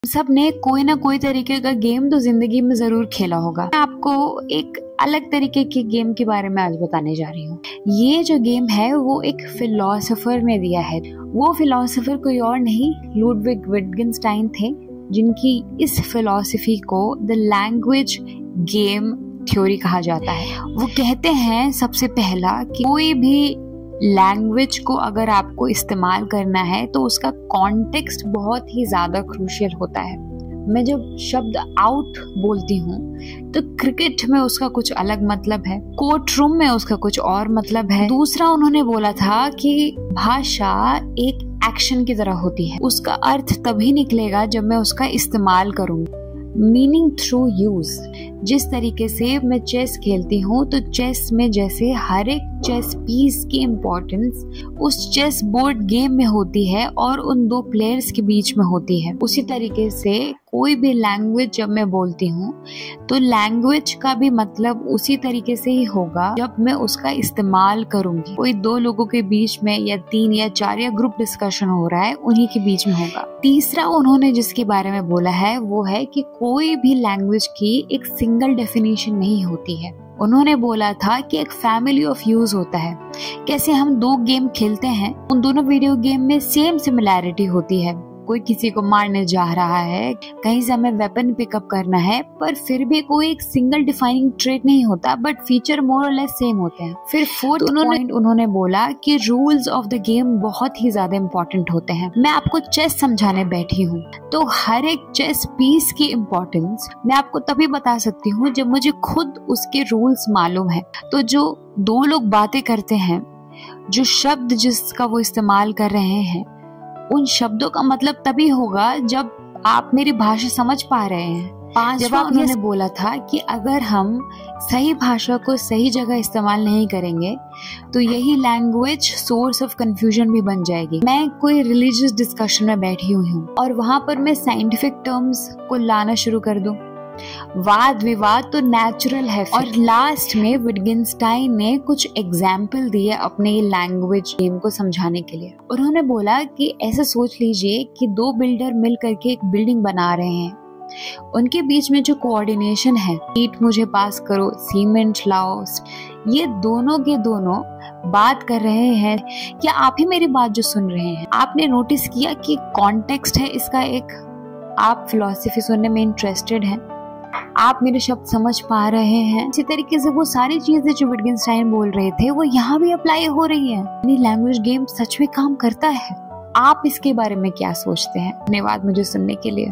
सब ने कोई ना कोई तरीके का गेम तो जिंदगी में जरूर खेला होगा। मैं आपको एक अलग तरीके के गेम के बारे में आज बताने जा रही हूँ। ये जो गेम है वो एक फिलोसोफर ने दिया है। वो फिलोसोफर कोई और नहीं, लुडविग विटगेनस्टाइन थे, जिनकी इस फिलॉसफी को द लैंग्वेज गेम थ्योरी कहा जाता है। वो कहते हैं सबसे पहला कि कोई भी लैंग्वेज को अगर आपको इस्तेमाल करना है तो उसका कॉन्टेक्स्ट बहुत ही ज़्यादा क्रूशियल होता है। मैं जब शब्द आउट बोलती हूँ तो क्रिकेट में उसका कुछ अलग मतलब है, कोर्ट रूम में उसका कुछ और मतलब है। दूसरा उन्होंने बोला था कि भाषा एक एक्शन की तरह होती है, उसका अर्थ तभी निकलेगा जब मैं उसका इस्तेमाल करूँगी। Meaning through use. जिस तरीके से मैं चेस खेलती हूँ तो चेस में जैसे हर एक चेस पीस की इम्पोर्टेंस उस चेस बोर्ड गेम में होती है और उन दो प्लेयर्स के बीच में होती है, उसी तरीके से कोई भी लैंग्वेज जब मैं बोलती हूँ तो लैंग्वेज का भी मतलब उसी तरीके से ही होगा जब मैं उसका इस्तेमाल करूंगी। कोई दो लोगों के बीच में या 3 या 4 या ग्रुप डिस्कशन हो रहा है, उन्हीं के बीच में होगा। तीसरा उन्होंने जिसके बारे में बोला है वो है कि कोई भी लैंग्वेज की एक सिंगल डेफिनेशन नहीं होती है। उन्होंने बोला था कि एक फैमिली ऑफ यूज होता है। कैसे हम 2 गेम खेलते हैं, उन दोनों वीडियो गेम में सेम सिमिलैरिटी होती है। कोई किसी को मारने जा रहा है, कहीं से हमें वेपन पिकअप करना है, पर फिर भी कोई एक सिंगल डिफाइनिंग ट्रेट नहीं होता, बट फीचर मोर और लेस सेम होते हैं। फिर फोर्थ पॉइंट उन्होंने बोला कि रूल्स ऑफ द गेम बहुत ही ज्यादा इंपॉर्टेंट होते हैं। मैं आपको चेस समझाने बैठी हूँ तो हर एक चेस पीस की इम्पोर्टेंस मैं आपको तभी बता सकती हूँ जब मुझे खुद उसके रूल्स मालूम है। तो जो 2 लोग बातें करते हैं, जो शब्द जिसका वो इस्तेमाल कर रहे हैं, उन शब्दों का मतलब तभी होगा जब आप मेरी भाषा समझ पा रहे हैं। 5वां उन्होंने बोला था कि अगर हम सही भाषा को सही जगह इस्तेमाल नहीं करेंगे तो यही लैंग्वेज सोर्स ऑफ कंफ्यूजन भी बन जाएगी। मैं कोई रिलीजियस डिस्कशन में बैठी हुई हूँ और वहां पर मैं साइंटिफिक टर्म्स को लाना शुरू कर दूं, वाद विवाद तो नेचुरल है। और लास्ट में विटगेनस्टाइन ने कुछ एग्जाम्पल दिए अपने लैंग्वेज गेम को समझाने के लिए। उन्होंने बोला कि ऐसा सोच लीजिए कि 2 बिल्डर मिल करके एक बिल्डिंग बना रहे हैं। उनके बीच में जो कोऑर्डिनेशन है, ईंट मुझे पास करो, सीमेंट लाओ, ये दोनों के दोनों बात कर रहे हैं। क्या आप ही मेरी बात जो सुन रहे हैं, आपने नोटिस किया कि कॉन्टेक्स्ट है इसका एक? आप फिलॉसफी सुनने में इंटरेस्टेड हैं, आप मेरे शब्द समझ पा रहे हैं। इसी तरीके से वो सारी चीजें जो विटगेनस्टाइन बोल रहे थे वो यहाँ भी अप्लाई हो रही है। लैंग्वेज गेम सच में काम करता है। आप इसके बारे में क्या सोचते हैं? धन्यवाद मुझे सुनने के लिए।